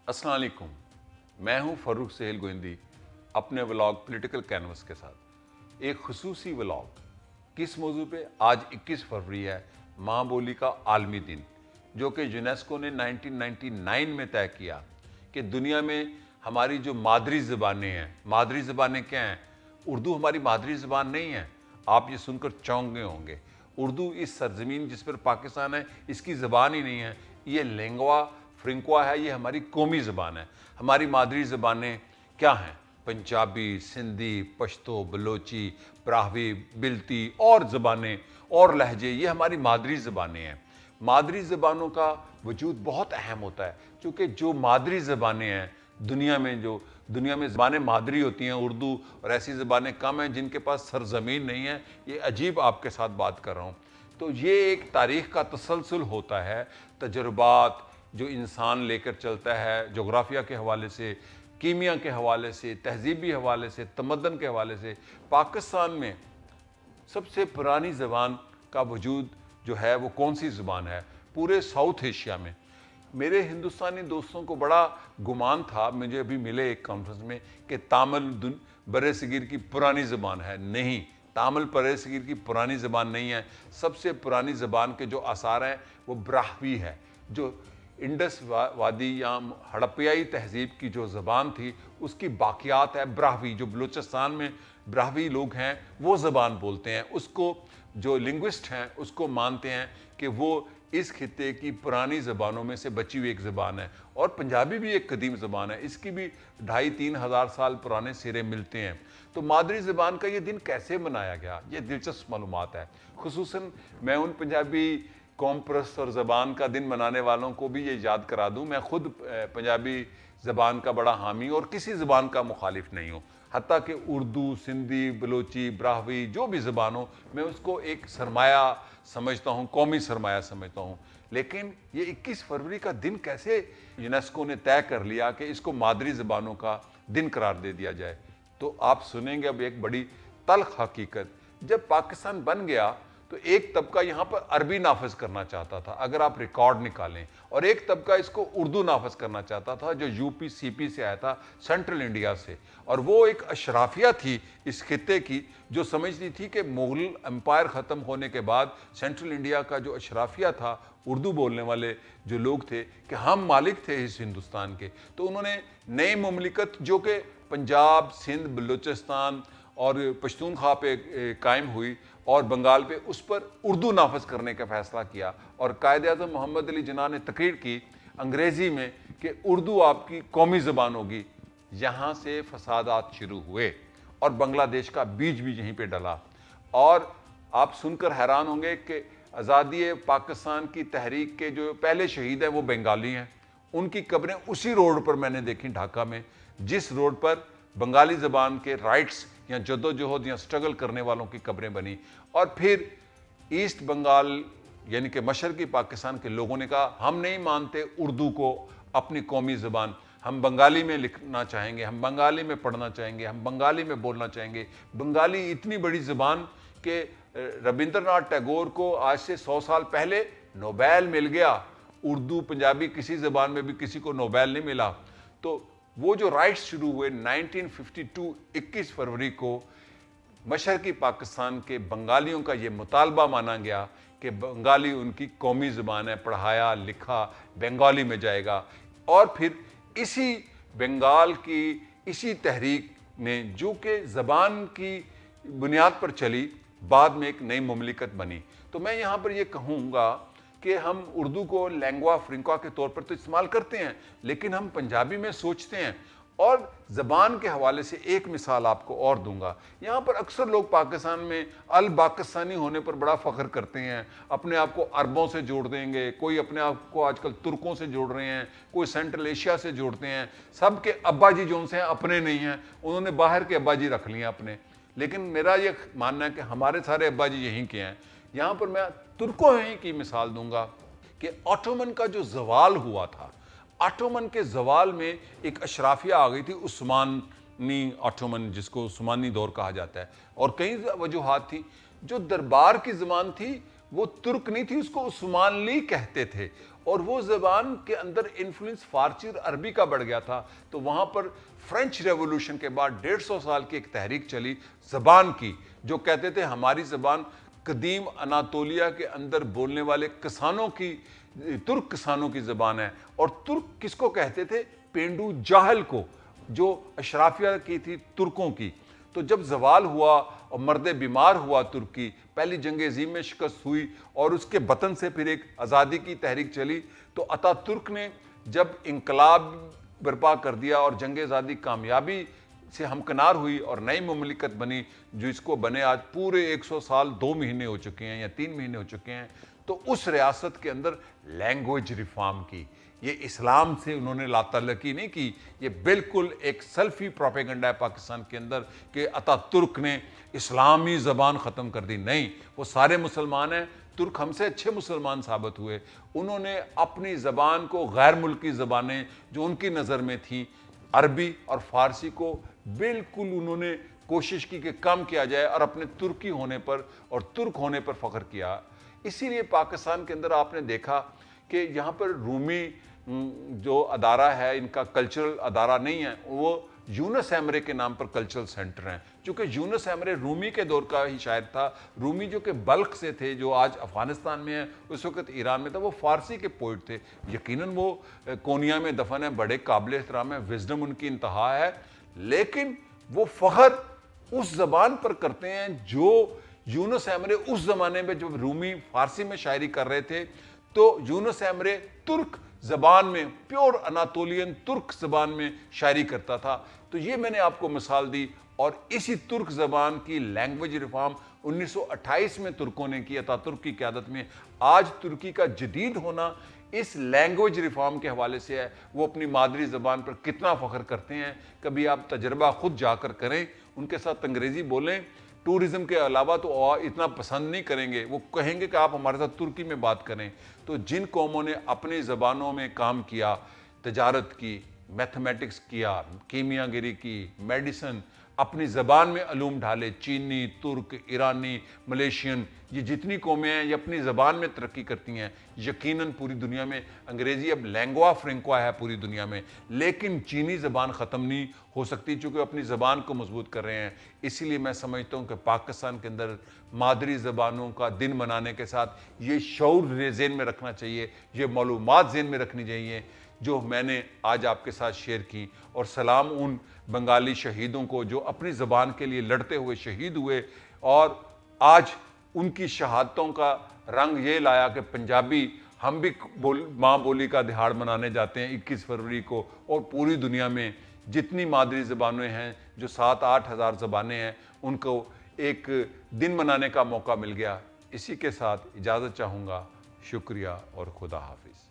अस्सलाम वालेकुम, मैं हूं फ़र्रुख सहेल गोविंदी अपने व्लॉग पॉलिटिकल कैनवस के साथ। एक खुसूसी व्लॉग किस मौजू पे? आज 21 फरवरी है, माँ बोली का आलमी दिन, जो कि यूनेस्को ने 1999 में तय किया कि दुनिया में हमारी जो मादरी ज़बानें हैं, मादरी ज़बानें क्या हैं? उर्दू हमारी मादरी ज़बान नहीं है। आप ये सुनकर चौंक गए होंगे। उर्दू इस सरजमीन जिस पर पाकिस्तान है, इसकी ज़बान ही नहीं है। ये लेंगवा फ्रिंक्वा है, ये हमारी कौमी ज़बान है। हमारी मादरी ज़बानें क्या हैं? पंजाबी, सिंधी, पश्तो, बलोची, ब्राहवी, बिलती और ज़बानें और लहजे, ये हमारी मादरी ज़बानें हैं। मादरी ज़बानों का वजूद बहुत अहम होता है, क्योंकि जो मादरी ज़बानें हैं दुनिया में ज़बानें मादरी होती हैं उर्दू, और ऐसी ज़बानें कम हैं जिनके पास सरज़मीन नहीं है। ये अजीब आपके साथ बात कर रहा हूँ। तो ये एक तारीख़ का तसलसल होता है, तजुर्बात जो इंसान लेकर चलता है, जोग्राफिया के हवाले से, कीमिया के हवाले से, तहजीबी हवाले से, तमद्दन के हवाले से। पाकिस्तान में सबसे पुरानी ज़बान का वजूद जो है वो कौन सी ज़बान है पूरे साउथ एशिया में? मेरे हिंदुस्तानी दोस्तों को बड़ा गुमान था, मुझे अभी मिले एक कॉन्फ्रेंस में, कि तामिल बरे-सगीर की पुरानी ज़बान है। नहीं, तामिल बरे-सगीर की पुरानी ज़बान नहीं है। सबसे पुरानी ज़बान के जो आसार हैं वो ब्राहवी है, जो इंडस वादी या हड़प्पियाई तहजीब की जो ज़बान थी उसकी बाकियात है ब्राहवी। जो बलूचिस्तान में ब्राहवी लोग हैं वो ज़बान बोलते हैं, उसको जो लिंग्विस्ट हैं उसको मानते हैं कि वो इस खित्ते की पुरानी ज़बानों में से बची हुई एक ज़बान है। और पंजाबी भी एक कदीम ज़बान है, इसकी भी 2,500-3 हज़ार साल पुराने सिरे मिलते हैं। तो मादरी ज़बान का ये दिन कैसे मनाया गया, ये दिलचस्प मालूमात है। खुसूसन मैं उन पंजाबी कौम परस्त और ज़बान का दिन मनाने वालों को भी ये याद करा दूं, मैं खुद पंजाबी ज़बान का बड़ा हामी और किसी ज़बान का मुखालिफ नहीं हूँ। हत्ता कि उर्दू, सिंधी, बलोची, ब्राहवी जो भी ज़बान हो, मैं उसको एक सरमाया समझता हूँ, कौमी सरमाया समझता हूँ। लेकिन ये 21 फरवरी का दिन कैसे यूनेस्को ने तय कर लिया कि इसको मादरी ज़बानों का दिन करार दे दिया जाए? तो आप सुनेंगे अब एक बड़ी तल्ख हकीकत। जब पाकिस्तान बन गया तो एक तबका यहाँ पर अरबी नाफिज करना चाहता था, अगर आप रिकॉर्ड निकालें, और एक तबका इसको उर्दू नाफिज करना चाहता था जो यूपी सीपी से आया था, सेंट्रल इंडिया से। और वो एक अशराफिया थी इस खित्ते की जो समझती थी कि मुगल एम्पायर ख़त्म होने के बाद सेंट्रल इंडिया का जो अशराफिया था, उर्दू बोलने वाले जो लोग थे, कि हम मालिक थे इस हिंदुस्तान के। तो उन्होंने नई मुमलिकत जो कि पंजाब, सिंध, बलूचिस्तान और पश्तूनख्वा पे कायम हुई और बंगाल पे, उस पर उर्दू नाफिज करने का फ़ैसला किया। और कायद-ए-आज़म मोहम्मद अली जिन्ना ने तकरीर की अंग्रेज़ी में कि उर्दू आपकी कौमी ज़बान होगी। यहाँ से फसादात शुरू हुए और बांग्लादेश का बीज भी यहीं पे डला। और आप सुनकर हैरान होंगे कि आज़ादी पाकिस्तान की तहरीक के जो पहले शहीद हैं वो बंगाली हैं। उनकी कब्रें उसी रोड पर मैंने देखी, ढाका में, जिस रोड पर बंगाली ज़बान के राइट्स या जद्दोजहद या स्ट्रगल करने वालों की कब्रें बनी। और फिर ईस्ट बंगाल यानी कि मशरक़ी पाकिस्तान के लोगों ने कहा, हम नहीं मानते उर्दू को अपनी कौमी ज़बान, हम बंगाली में लिखना चाहेंगे, हम बंगाली में पढ़ना चाहेंगे, हम बंगाली में बोलना चाहेंगे। बंगाली इतनी बड़ी ज़बान कि रविंद्रनाथ टैगोर को आज से 100 साल पहले नोबेल मिल गया। उर्दू, पंजाबी किसी ज़बान में भी किसी को नोबेल नहीं मिला। तो वो जो राइट्स शुरू हुए 1952 21 फरवरी को, मशरक़ी पाकिस्तान के बंगालियों का ये मुतालबा माना गया कि बंगाली उनकी कौमी ज़बान है, पढ़ाया लिखा बंगाली में जाएगा। और फिर इसी बंगाल की इसी तहरीक ने, जो कि ज़बान की बुनियाद पर चली, बाद में एक नई मुमलिकत बनी। तो मैं यहाँ पर ये कहूँगा कि हम उर्दू को लैंग्वा फ्रिंक्वा के तौर पर तो इस्तेमाल करते हैं, लेकिन हम पंजाबी में सोचते हैं। और ज़बान के हवाले से एक मिसाल आपको और दूंगा। यहाँ पर अक्सर लोग पाकिस्तान में अल पाकिस्तानी होने पर बड़ा फ़ख्र करते हैं, अपने आप को अरबों से जोड़ देंगे, कोई अपने आप को आजकल तुर्कों से जोड़ रहे हैं, कोई सेंट्रल एशिया से जोड़ते हैं। सब के अब्बा जी जो उनसे हैं अपने नहीं हैं, उन्होंने बाहर के अब्बा जी रख लिए अपने। लेकिन मेरा ये मानना है कि हमारे सारे अब्बा जी यहीं के हैं। यहाँ पर मैं तुर्कों ही की मिसाल दूंगा कि ऑटोमन का जो ज़वाल हुआ था, ऑटोमन के ज़वाल में एक अशराफिया आ गई थी, उस्मानी ऑटोमन, जिसको उस्मानी दौर कहा जाता है। और कई वजूहात थी। जो दरबार की ज़बान थी वो तुर्क नहीं थी, उसको उस्मानली कहते थे। اور وہ زبان کے اندر انفلوئنس فارسی اور عربی کا بڑھ گیا تھا، تو وہاں پر فرینچ ریولوشن کے بعد 150 سال کی ایک تحریک چلی زبان کی، جو کہتے تھے ہماری زبان قدیم اناطولیہ کے اندر بولنے والے کسانوں کی، ترک کسانوں کی زبان ہے۔ اور ترک کس کو کہتے تھے؟ پینڈو جاہل کو، جو اشرافیہ کی تھی ترکوں کی۔ تو جب زوال ہوا اور مرد بیمار ہوا ترکی، پہلی جنگ عظیم میں شکست ہوئی اور اس کے بطن سے پھر ایک آزادی کی تحریک چلی، تو اتا ترک نے جب انقلاب برپا کر دیا اور جنگ آزادی کامیابی سے ہمکنار ہوئی اور نئی مملکت بنی، جو اس کو بنے آج پورے 100 سال 2 مہینے ہو چکے ہیں یا 3 مہینے ہو چکے ہیں، تو اس ریاست کے اندر لینگویج ریفارم کی۔ یہ اسلام سے انہوں نے لا تعلقی نہیں کی، یہ بالکل ایک سیلفی پروپیگنڈا ہے پاکستان کے اندر کہ اتا ترک نے اسلامی زبان ختم کر دی۔ نہیں، وہ سارے مسلمان ہیں، ترک ہم سے اچھے مسلمان ثابت ہوئے۔ انہوں نے اپنی زبان کو، غیر ملکی زبانیں جو ان کی نظر میں تھیں، عربی اور فارسی کو بالکل انہوں نے کوشش کی کہ کم کیا جائے اور اپنے ترکی ہونے پر اور ترک ہونے پر فخر کیا۔ اسی لیے پاکستان کے اندر آپ نے دیکھا کہ یہاں پر رومی جو ادارہ ہے، ان کا کلچرل ادارہ نہیں ہے، وہ یونس ایمرے کے نام پر کلچرل سینٹر ہیں، چونکہ یونس ایمرے رومی کے دور کا ہی شاعر تھا۔ رومی جو کہ بلخ سے تھے، جو آج افغانستان میں ہے، اس وقت ایران میں تھا، وہ فارسی کے پوئٹ تھے۔ یقیناً وہ کونیا میں دفن ہے، بڑے قابل احترام ہے، وزڈم ان کی انتہا ہے، لیکن وہ فخر اس زبان پر کرتے ہیں جو یونس ایمرے اس زمانے میں جب رومی فارسی میں شاعری کر رہے تھے، تو یونس ایمرے ترک زبان میں، پیور اناطولین ترک زبان میں شاعری کرتا تھا۔ تو یہ میں نے آپ کو مثال دی، اور اسی ترک زبان کی لینگویج ریفارم 1928 میں ترکوں نے کی، اتا ترک کی قیادت میں۔ آج ترکی کا جدید ہونا اس لینگویج ریفارم کے حوالے سے ہے۔ وہ اپنی مادری زبان پر کتنا فخر کرتے ہیں، کبھی آپ تجربہ خود جا کر کریں، ان کے ساتھ انگریزی بولیں، ٹورزم کے علاوہ تو اتنا پسند نہیں کریں گے، وہ کہیں گے کہ آپ ہمارے ساتھ ترکی میں بات کریں۔ تو جن قوموں نے اپنی زبانوں میں کام کیا، تجارت کی، میتھمیٹکس کیا، کیمیا گری کی، میڈیسن، اپنی زبان میں علوم ڈھالے، چینی، ترک، ایرانی، ملیشین، یہ جتنی قومیں ہیں یہ اپنی زبان میں ترقی کرتی ہیں۔ یقیناً پوری دنیا میں انگریزی اب لینگوا فرینکوا ہے پوری دنیا میں، لیکن چینی زبان ختم نہیں ہو سکتی، چونکہ اپنی زبان کو مضبوط کر رہے ہیں۔ اسی لیے میں سمجھتا ہوں کہ پاکستان کے اندر مادری زبانوں کا دن منانے کے ساتھ یہ شعور ذہن میں رکھنا چاہیے، یہ معلومات ذہن میں رکھنی چاہیے جو میں نے آج آپ کے ساتھ شیئر کی۔ اور سلام ان بنگالی شہیدوں کو جو اپنی زبان کے لیے لڑتے ہوئے شہید ہوئے، اور آج ان کی شہادتوں کا رنگ یہ لایا کہ پنجابی ہم بھی ماں بولی کا دہاڑ منانے جاتے ہیں 21 فروری کو، اور پوری دنیا میں جتنی مادری زبانیں ہیں، جو 7-8 ہزار زبانیں ہیں، ان کو ایک دن منانے کا موقع مل گیا۔ اسی کے ساتھ اجازت چاہوں گا۔ شکریہ اور خدا حافظ۔